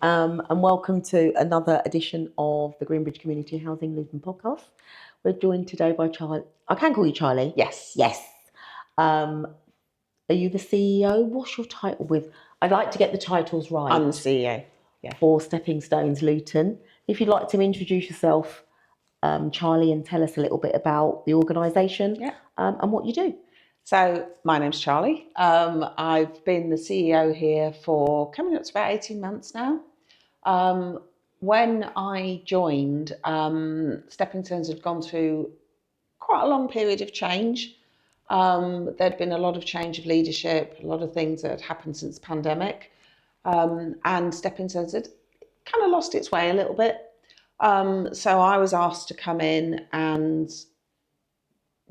and welcome to another edition of the Greenbridge Community Housing Luton podcast. We're joined today by Charlie. I can call you Charlie. Yes. Are you the CEO? What's your title with? I'd like to get the titles right. I'm the CEO. Yeah. For Stepping Stones Luton. If you'd like to introduce yourself, Charlie, and tell us a little bit about the organisation and what you do. So my name's Charlie. I've been the CEO here for coming up to about 18 months now. When I joined, Stepping Stones had gone through quite a long period of change. There'd been a lot of change of leadership, a lot of things that had happened since the pandemic. And Stepping Stones had kind of lost its way a little bit. So I was asked to come in and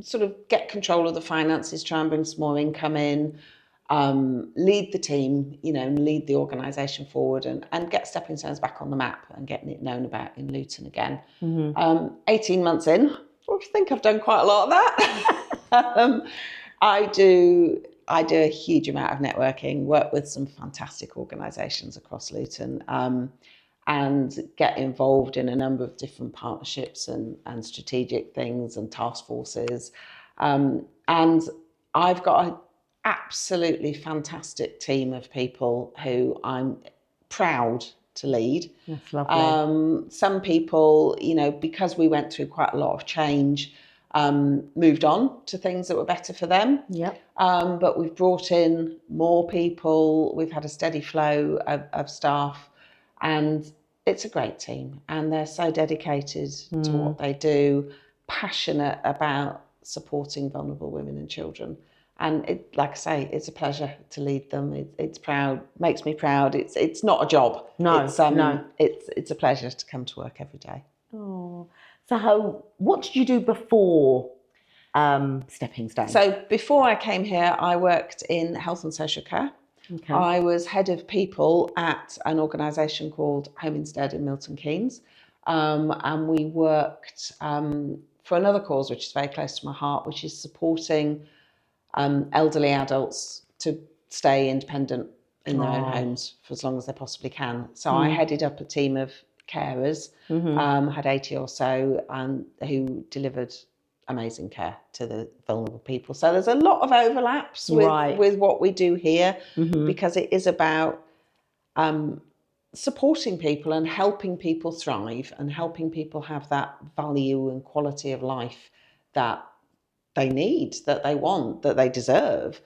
sort of get control of the finances, try and bring some more income in, lead the team, and lead the organisation forward and get Stepping Stones back on the map and getting it known about in Luton again. 18 months in, I think I've done quite a lot of that. I do a huge amount of networking, work with some fantastic organisations across Luton, and get involved in a number of different partnerships and strategic things and task forces. And I've got an absolutely fantastic team of people who I'm proud to lead. That's lovely. Some people, because we went through quite a lot of change, moved on to things that were better for them. Yep. But we've brought in more people. We've had a steady flow of staff, and it's a great team. And they're so dedicated to what they do, passionate about supporting vulnerable women and children. And like I say, it's a pleasure to lead them. It's proud, makes me proud. It's not a job. No, it's a pleasure to come to work every day. Oh, so what did you do before Stepping Stones? So before I came here, I worked in health and social care. Okay. I was head of people at an organisation called Home Instead in Milton Keynes. And we worked for another cause which is very close to my heart, which is supporting elderly adults to stay independent in their own homes for as long as they possibly can. So I headed up a team of carers, had 80 or so, who delivered amazing care to the vulnerable people. So there's a lot of overlaps with what we do here, because it is about supporting people and helping people thrive and helping people have that value and quality of life that they need, that they want, that they deserve.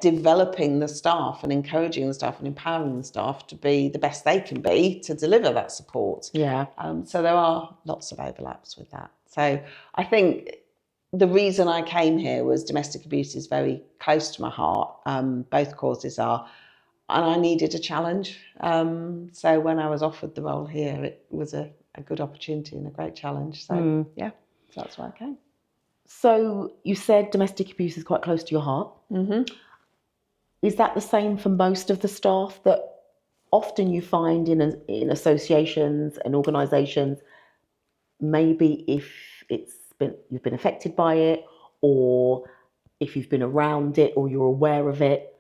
Developing the staff and encouraging the staff and empowering the staff to be the best they can be to deliver that support. Yeah. So there are lots of overlaps with that. So I think the reason I came here was domestic abuse is very close to my heart. Both causes are, and I needed a challenge. So when I was offered the role here, it was a good opportunity and a great challenge. So so that's why I came. So you said domestic abuse is quite close to your heart. Is that the same for most of the staff, that often you find in associations and organisations, maybe if you've been affected by it, or if you've been around it or you're aware of it?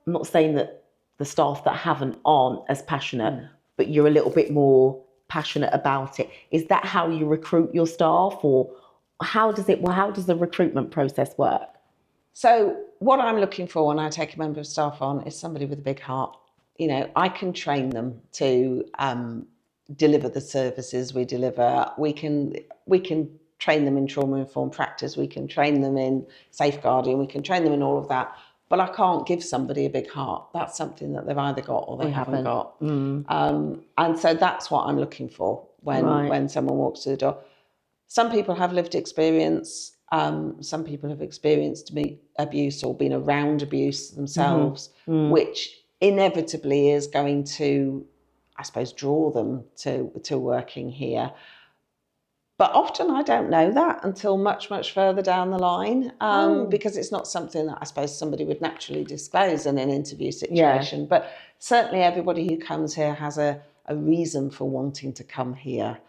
I'm not saying that the staff that haven't aren't as passionate, but you're a little bit more passionate about it. Is that how you recruit your staff, or how does the recruitment process work? So what I'm looking for when I take a member of staff on is somebody with a big heart. I can train them to deliver the services we deliver. We can train them in trauma-informed practice. We can train them in safeguarding. We can train them in all of that. But I can't give somebody a big heart. That's something that they've either got or they haven't got. And so that's what I'm looking for when someone walks through the door. Some people have lived experience. Some people have experienced abuse or been around abuse themselves, which inevitably is going to, I suppose, draw them to working here. But often I don't know that until much, much further down the line, because it's not something that I suppose somebody would naturally disclose in an interview situation. Yeah. But certainly everybody who comes here has a reason for wanting to come here.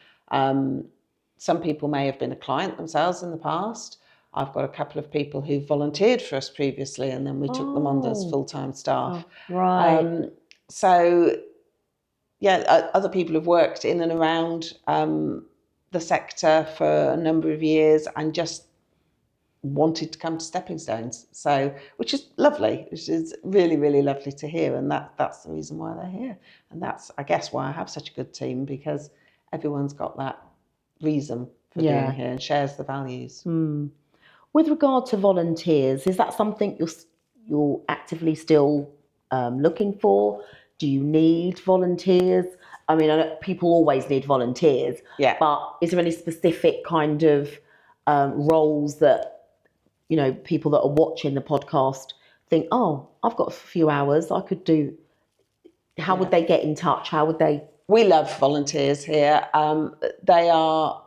Some people may have been a client themselves in the past. I've got a couple of people who volunteered for us previously, and then we took them on as full-time staff. Right. So, yeah, other people have worked in and around the sector for a number of years and just wanted to come to Stepping Stones. So, which is lovely, which is really, really lovely to hear. And that's the reason why they're here. And that's, I guess, why I have such a good team, because everyone's got that reason for being here and shares the values. With regard to volunteers, is that something you're actively still looking for? Do you need volunteers? I mean, I know people always need volunteers, but is there any specific kind of roles that, you know, people that are watching the podcast think, oh, I've got a few hours I could do? How would they get in touch? How would they? We love volunteers here. They are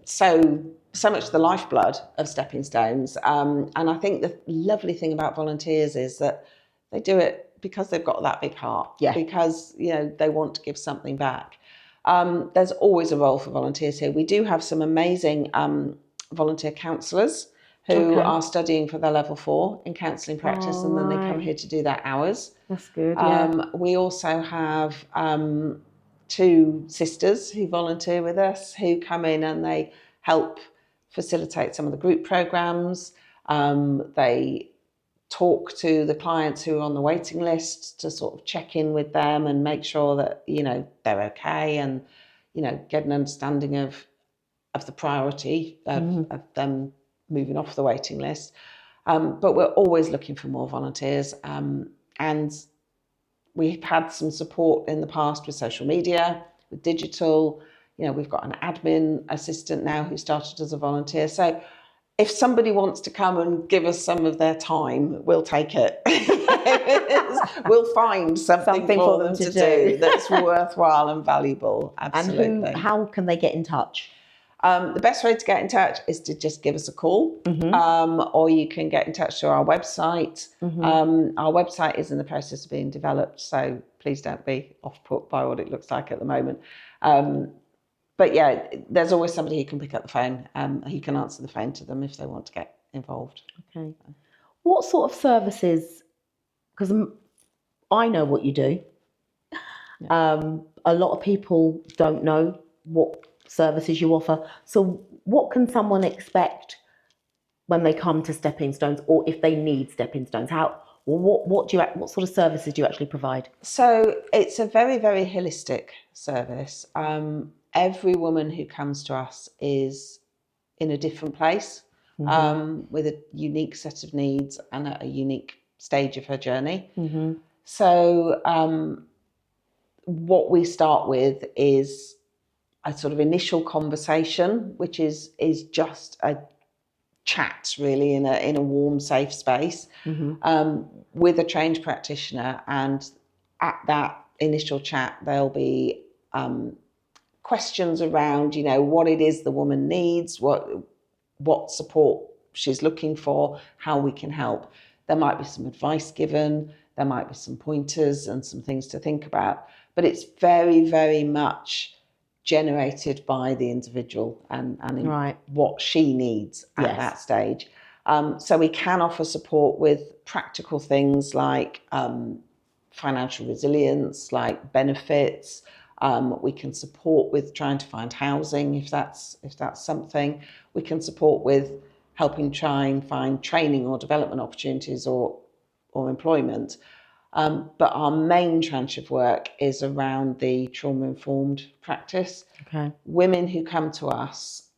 so much the lifeblood of Stepping Stones. And I think the lovely thing about volunteers is that they do it because they've got that big heart, because, you know, they want to give something back. There's always a role for volunteers here. We do have some amazing volunteer counsellors who are studying for their level 4 in counselling practice, and then they come here to do their hours. That's good. We also have 2 sisters who volunteer with us, who come in and they help facilitate some of the group programs. They talk to the clients who are on the waiting list to sort of check in with them and make sure that, you know, they're okay, and, you know, get an understanding of the priority of them moving off the waiting list. But we're always looking for more volunteers. And we've had some support in the past with social media, with digital. You know, we've got an admin assistant now who started as a volunteer. So if somebody wants to come and give us some of their time, we'll take it. We'll find something for them to do that's worthwhile and valuable. Absolutely. And how can they get in touch? The best way to get in touch is to just give us a call, or you can get in touch through our website. Our website is in the process of being developed, so please don't be off-put by what it looks like at the moment. But yeah, there's always somebody who can pick up the phone. Who can answer the phone to them if they want to get involved. Okay. What sort of services? Because I know what you do. A lot of people don't know what services you offer. So what can someone expect when they come to Stepping Stones, or if they need Stepping Stones? What sort of services do you actually provide? So it's a very, very holistic service. Every woman who comes to us is in a different place, with a unique set of needs and at a unique stage of her journey. So what we start with is a sort of initial conversation, which is just a chat, really, in a warm, safe space, with a trained practitioner. And at that initial chat, there'll be questions around, you know, what it is the woman needs, what support she's looking for, how we can help. There might be some advice given, there might be some pointers and some things to think about, but it's very, very much generated by the individual and what she needs at that stage. So we can offer support with practical things like financial resilience, like benefits. We can support with trying to find housing if that's something. We can support with helping try and find training or development opportunities or employment. But our main tranche of work is around the trauma-informed practice. Okay. Women who come to us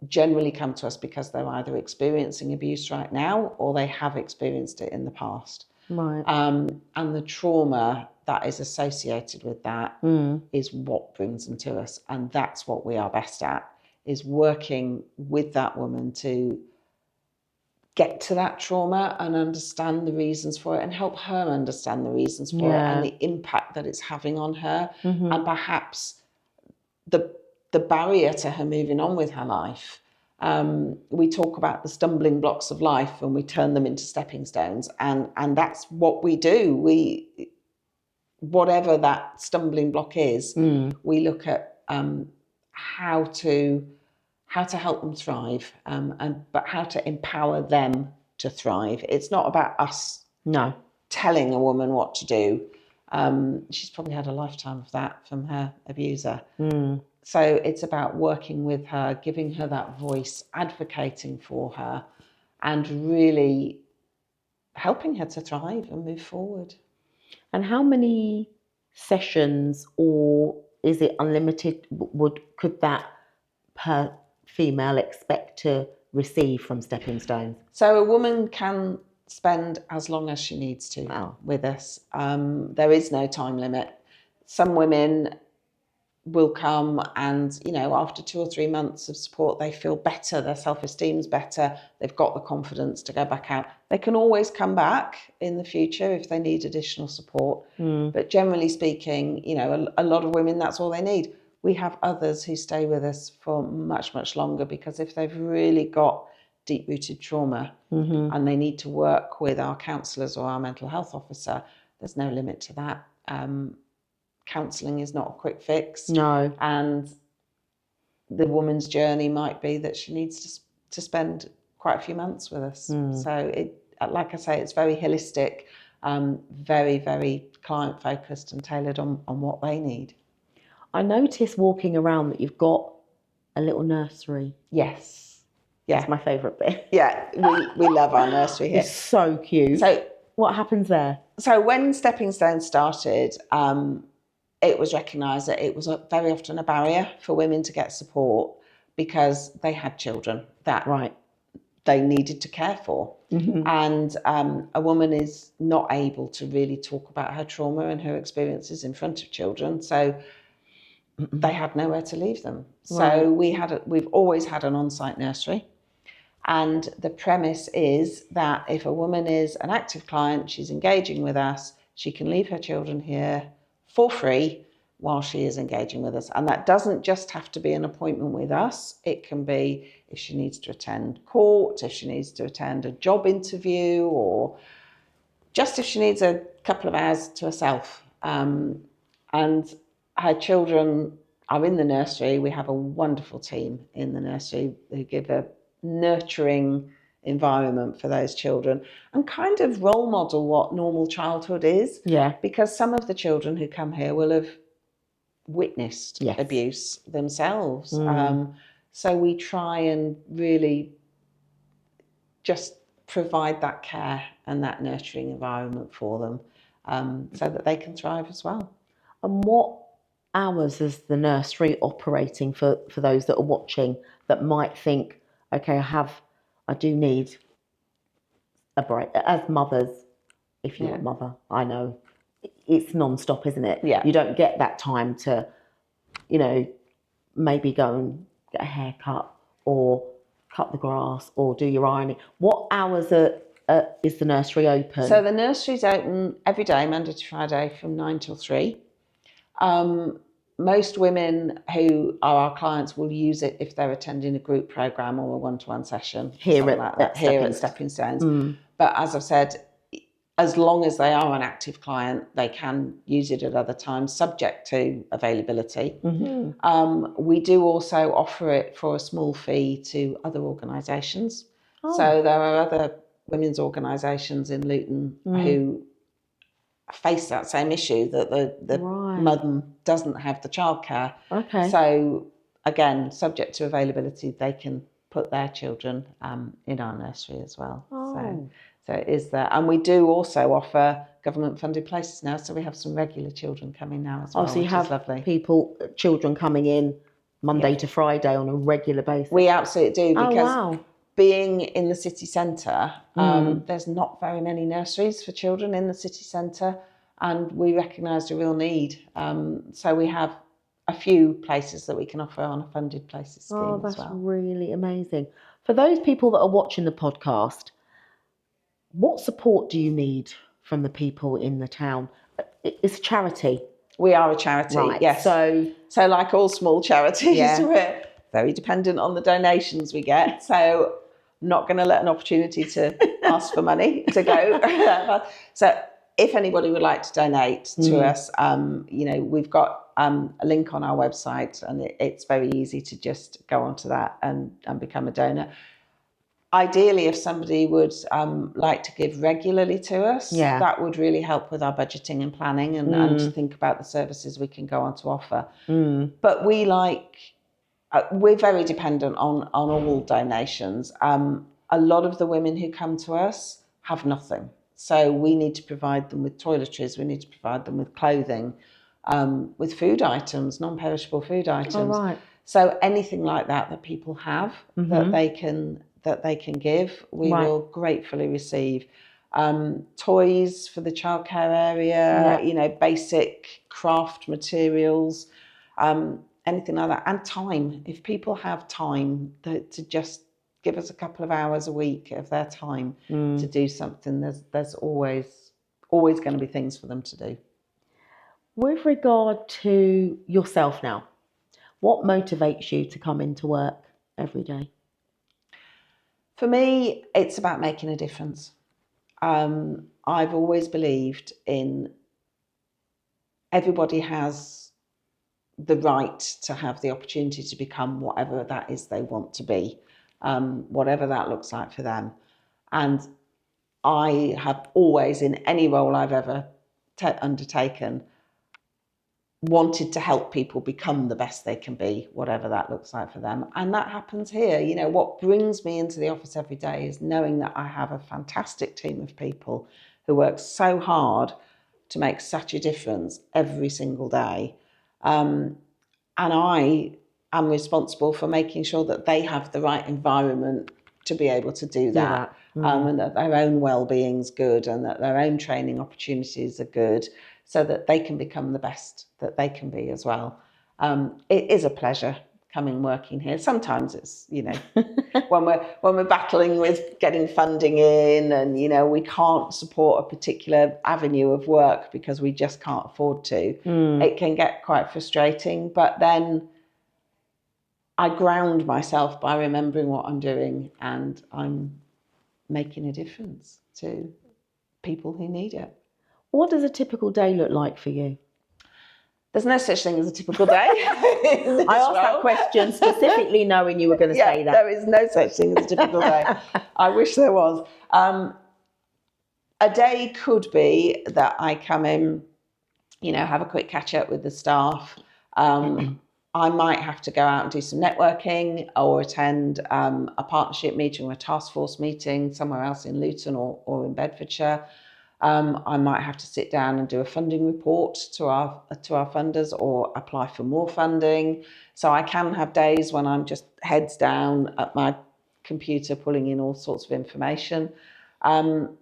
generally come to us because they're either experiencing abuse right now or they have experienced it in the past. Right. And the trauma that is associated with that is what brings them to us. And that's what we are best at, is working with that woman to get to that trauma and understand the reasons for it and help her understand the reasons for it and the impact that it's having on her, and perhaps the barrier to her moving on with her life. We talk about the stumbling blocks of life and we turn them into stepping stones, and that's what we do. Whatever that stumbling block is, we look at how to how to help them thrive, but how to empower them to thrive. It's not about us telling a woman what to do. She's probably had a lifetime of that from her abuser. So it's about working with her, giving her that voice, advocating for her, and really helping her to thrive and move forward. And how many sessions, or is it unlimited, could that per female expect to receive from Stepping Stones? So a woman can spend as long as she needs to with us. There is no time limit. Some women will come and, you know, after 2 or 3 months of support, they feel better, their self-esteem's better, they've got the confidence to go back out. They can always come back in the future if they need additional support. But generally speaking, you know, a lot of women, that's all they need. We have others who stay with us for much, much longer, because if they've really got deep-rooted trauma and they need to work with our counsellors or our mental health officer, there's no limit to that. Counselling is not a quick fix. No. And the woman's journey might be that she needs to spend quite a few months with us. So it, like I say, it's very holistic, very, very client focused and tailored on what they need. I noticed walking around that you've got a little nursery. Yes. Yeah. That's my favourite bit. Yeah, we love our nursery here. It's so cute. So what happens there? So when Stepping Stones started, it was recognised that it was very often a barrier for women to get support, because they had children that they needed to care for. And a woman is not able to really talk about her trauma and her experiences in front of children. So they had nowhere to leave them. So we've always had an on-site nursery. And the premise is that if a woman is an active client, she's engaging with us, she can leave her children here for free while she is engaging with us. And that doesn't just have to be an appointment with us. It can be if she needs to attend court, if she needs to attend a job interview, or just if she needs a couple of hours to herself. And her children are in the nursery. We have a wonderful team in the nursery who give a nurturing environment for those children and kind of role model what normal childhood is. Yeah. Because some of the children who come here will have witnessed abuse themselves. So we try and really just provide that care and that nurturing environment for them, so that they can thrive as well. And what hours is the nursery operating for those that are watching that might think, okay, I do need a break? As mothers, if you're a mother, I know it's non-stop, isn't it? Yeah. You don't get that time to, you know, maybe go and get a haircut or cut the grass or do your ironing. What hours is the nursery open? So the nursery's open every day, Monday to Friday, from 9 till 3. Most women who are our clients will use it if they're attending a group program or a one-to-one session here at Stepping Stones. But as I've said, as long as they are an active client, they can use it at other times, subject to availability. We do also offer it for a small fee to other organisations. So there are other women's organisations in Luton who face that same issue, that the mum doesn't have the childcare. Okay. So again, subject to availability, they can put their children in our nursery as well. So it is there. And we do also offer government-funded places now, so we have some regular children coming now as well. So you have children coming in Monday to Friday on a regular basis? We absolutely do, because being in the city centre, there's not very many nurseries for children in the city centre, and we recognise a real need. So we have a few places that we can offer on a funded places scheme as well. Oh, that's really amazing. For those people that are watching the podcast, what support do you need from the people in the town? It's a charity. We are a charity, yes. So like all small charities, we're very dependent on the donations we get. So I'm not going to let an opportunity to ask for money to go. So if anybody would like to donate to us, we've got a link on our website, and it's very easy to just go onto that and become a donor. Ideally, if somebody would like to give regularly to us, that would really help with our budgeting and planning and to think about the services we can go on to offer. But we're very dependent on all donations. A lot of the women who come to us have nothing. So we need to provide them with toiletries, we need to provide them with clothing, with food items, non-perishable food items. Oh, right. So anything like that people have that they can give, we will gratefully receive. Toys for the childcare area, basic craft materials, anything like that. And time. If people have time to just give us a couple of hours a week of their time to do something, there's always going to be things for them to do. With regard to yourself now, what motivates you to come into work every day? For me, it's about making a difference. I've always believed in everybody has the right to have the opportunity to become whatever that is they want to be, whatever that looks like for them. And I have always, in any role I've ever undertaken, wanted to help people become the best they can be, whatever that looks like for them. And that happens here. What brings me into the office every day is knowing that I have a fantastic team of people who work so hard to make such a difference every single day. And I am responsible for making sure that they have the right environment to be able to do that. And that their own well-being's good, and that their own training opportunities are good, so that they can become the best that they can be as well. It is a pleasure working here. Sometimes it's, when we're battling with getting funding in, and, we can't support a particular avenue of work because we just can't afford to. It can get quite frustrating, but then I ground myself by remembering what I'm doing, and I'm making a difference to people who need it. What does a typical day look like for you? There's no such thing as a typical day. I asked that question specifically knowing you were going to say that. There is no such thing as a typical day. I wish there was. A day could be that I come in, have a quick catch up with the staff. I might have to go out and do some networking, or attend a partnership meeting or a task force meeting somewhere else in Luton or in Bedfordshire. I might have to sit down and do a funding report to our funders, or apply for more funding. So I can have days when I'm just heads down at my computer pulling in all sorts of information. I'm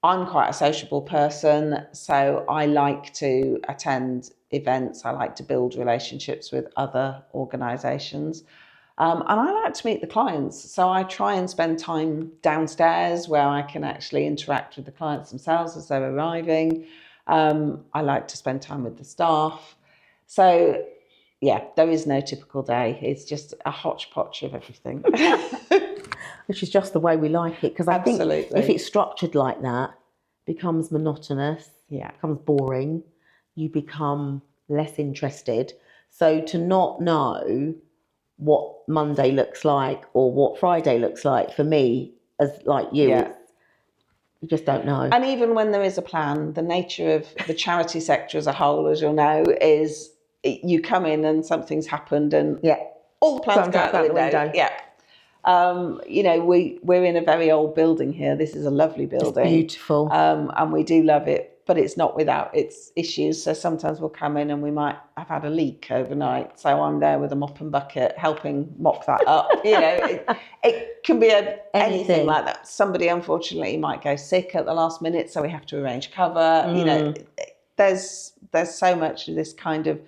quite a sociable person, so I like to attend events. I like to build relationships with other organisations. And I like to meet the clients. So I try and spend time downstairs where I can actually interact with the clients themselves as they're arriving. I like to spend time with the staff. So, there is no typical day. It's just a hodgepodge of everything. Which is just the way we like it. Because I think if it's structured like that, it becomes monotonous, becomes boring, you become less interested. So to not know what Monday looks like or what Friday looks like, for me, as like you, you just don't know. And even when there is a plan, the nature of the charity sector as a whole, as you'll know, is you come in and something's happened, and all the plans go out the window. We're in a very old building here. This is a lovely building. It's beautiful. And we do love it, but it's not without its issues. So sometimes we'll come in and we might have had a leak overnight. So I'm there with a mop and bucket helping mop that up. It can be anything like that. Somebody, unfortunately, might go sick at the last minute, so we have to arrange cover. There's so much of this kind of,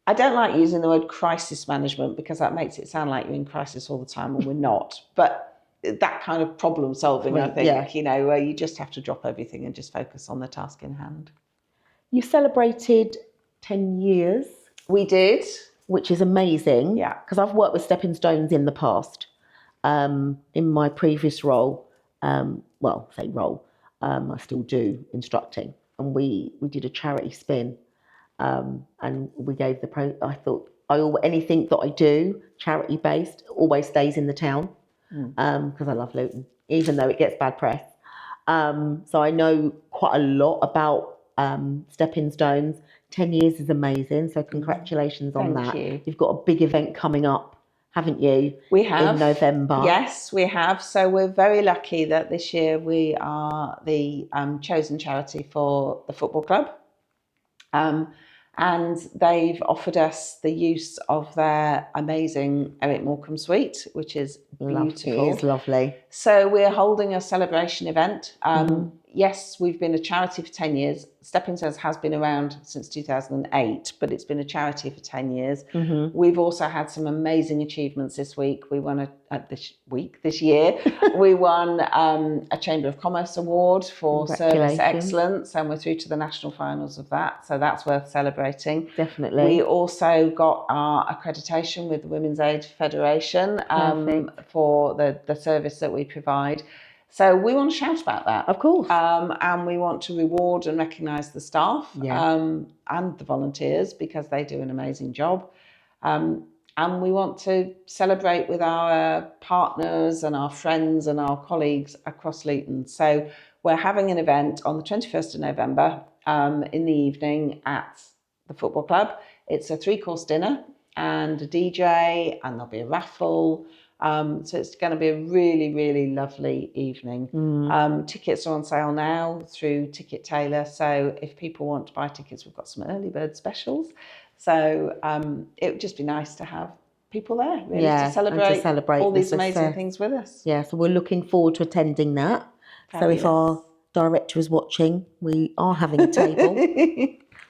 I don't like using the word crisis management because that makes it sound like you're in crisis all the time, and we're not. But that kind of problem solving, I think, where you just have to drop everything and just focus on the task in hand. You celebrated 10 years. We did. Which is amazing. Yeah. Because I've worked with Stepping Stones in the past, in my previous role. I still do instructing, and we did a charity spin, and we gave I thought anything that I do charity based always stays in the town, because I love Luton, even though it gets bad press. So I know quite a lot about Stepping Stones. 10 years is amazing, so congratulations on Thank that. you. You've got a big event coming up, haven't you? We have. In November. Yes, we have. So we're very lucky that this year we are the chosen charity for the football club. And they've offered us the use of their amazing Eric Morecambe suite, which is beautiful. It is lovely. So we're holding a celebration event. Yes, we've been a charity for 10 years. Stepping Stones has been around since 2008, but it's been a charity for 10 years. We've also had some amazing achievements this week. We won this year, we won a Chamber of Commerce award for service excellence, and we're through to the national finals of that. So that's worth celebrating. Definitely. We also got our accreditation with the Women's Aid Federation for the service that we provide. So we want to shout about that. Of course. And we want to reward and recognise the staff and the volunteers, because they do an amazing job. And we want to celebrate with our partners and our friends and our colleagues across Luton. So we're having an event on the 21st of November in the evening at the football club. It's a 3-course dinner and a DJ, and there'll be a raffle. So it's going to be a really, really lovely evening. Tickets are on sale now through Ticket Tailor. So if people want to buy tickets, we've got some early bird specials. So it would just be nice to have people there, really, to celebrate all these amazing things with us. Yeah, so we're looking forward to attending that. Fabulous. So if our director is watching, we are having a table.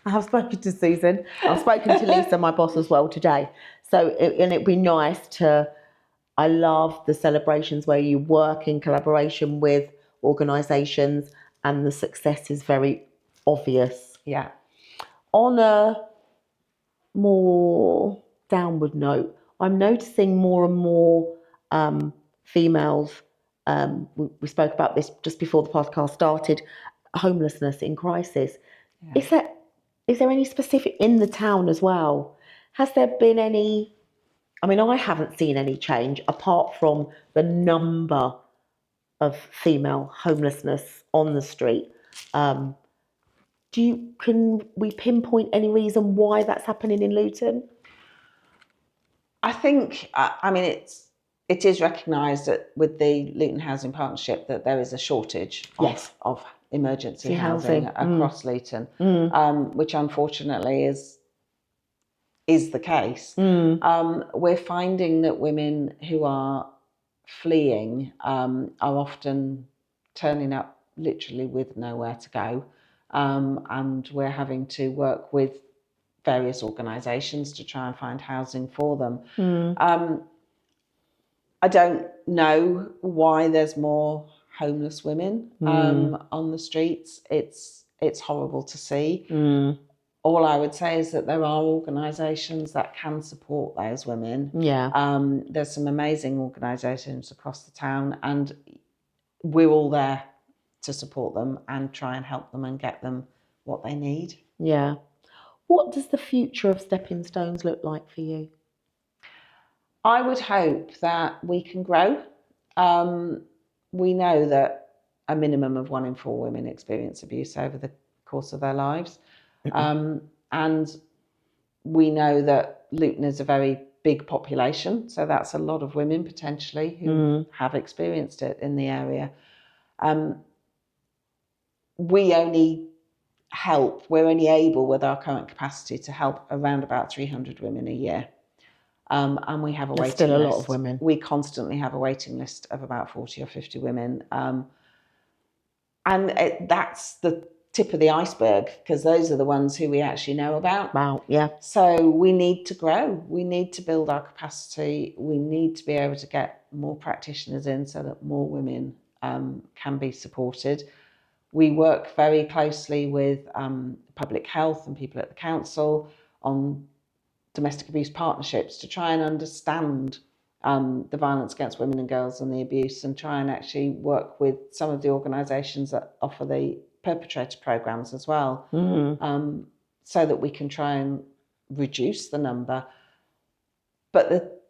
I have spoken to Susan. I've spoken to Lisa, my boss, as well today. So it'd be nice to... I love the celebrations where you work in collaboration with organisations and the success is very obvious. Yeah. On a more downward note, I'm noticing more and more females, we spoke about this just before the podcast started, homelessness in crisis. Yeah. Is there any specific in the town as well? Has there been any... I mean, I haven't seen any change apart from the number of female homelessness on the street. Can we pinpoint any reason why that's happening in Luton? I think, it is recognised that with the Luton Housing Partnership that there is a shortage of emergency housing across Luton, which unfortunately is the case. We're finding that women who are fleeing are often turning up literally with nowhere to go, and we're having to work with various organisations to try and find housing for them. I don't know why there's more homeless women on the streets. It's horrible to see. All I would say is that there are organisations that can support those women. Yeah. There's some amazing organisations across the town, and we're all there to support them and try and help them and get them what they need. Yeah. What does the future of Stepping Stones look like for you? I would hope that we can grow. We know that a minimum of 1 in 4 women experience abuse over the course of their lives. And we know that Luton is a very big population, so that's a lot of women potentially who have experienced it in the area. We're only able with our current capacity to help around about 300 women a year. And we have a waiting list. Still a lot of women. We constantly have a waiting list of about 40 or 50 women. That's the tip of the iceberg, because those are the ones who we actually know about. Wow, yeah. So we need to grow. We need to build our capacity. We need to be able to get more practitioners in so that more women can be supported. We work very closely with public health and people at the council on domestic abuse partnerships to try and understand the violence against women and girls and the abuse, and try and actually work with some of the organisations that offer the perpetrator programs as well, so that we can try and reduce the number. But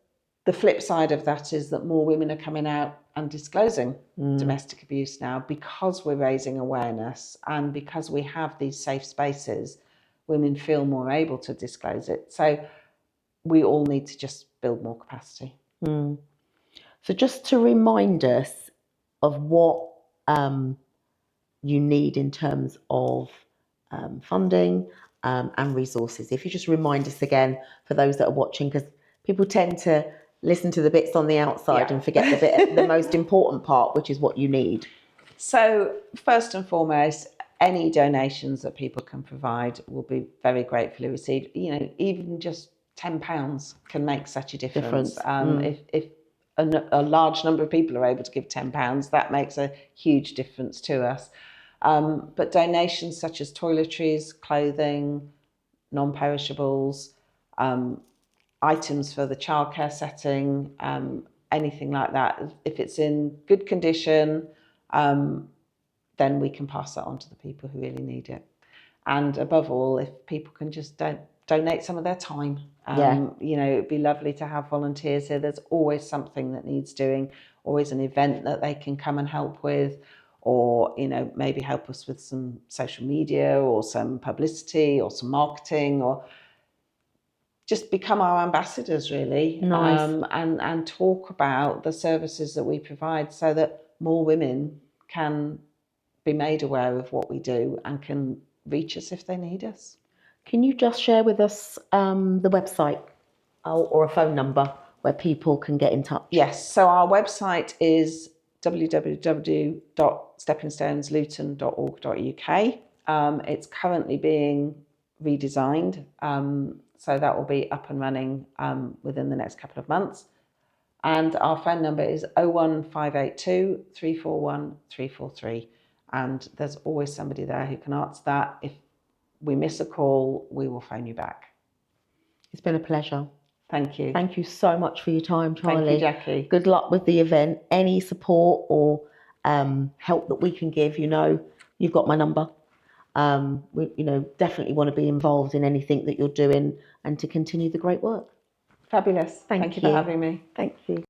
the flip side of that is that more women are coming out and disclosing domestic abuse now, because we're raising awareness and because we have these safe spaces. Women feel more able to disclose it. So we all need to just build more capacity. So just to remind us of what you need in terms of funding and resources. If you just remind us again for those that are watching, because people tend to listen to the bits on the outside and forget the most important part, which is what you need. So first and foremost, any donations that people can provide will be very gratefully received. You know, even just £10 can make such a difference. If a large number of people are able to give £10, that makes a huge difference to us. But donations such as toiletries, clothing, non-perishables, items for the childcare setting, anything like that, if it's in good condition, then we can pass that on to the people who really need it. And above all, if people can just donate some of their time. You know, it'd be lovely to have volunteers here. There's always something that needs doing, always an event that they can come and help with, or, you know, maybe help us with some social media or some publicity or some marketing, or just become our ambassadors, really. Nice. And talk about the services that we provide, so that more women can be made aware of what we do and can reach us if they need us. Can you just share with us the website or a phone number where people can get in touch? Yes, so our website is www.steppingstonesluton.org.uk. It's currently being redesigned, so that will be up and running within the next couple of months. And our phone number is 01582 341 343. And there's always somebody there who can answer that. If we miss a call, we will phone you back. It's been a pleasure. Thank you. Thank you so much for your time, Charlie. Thank you, Jackie. Good luck with the event. Any support or help that we can give, you know, you've got my number. We, you know, definitely want to be involved in anything that you're doing and to continue the great work. Fabulous. Thank you for having me. Thank you.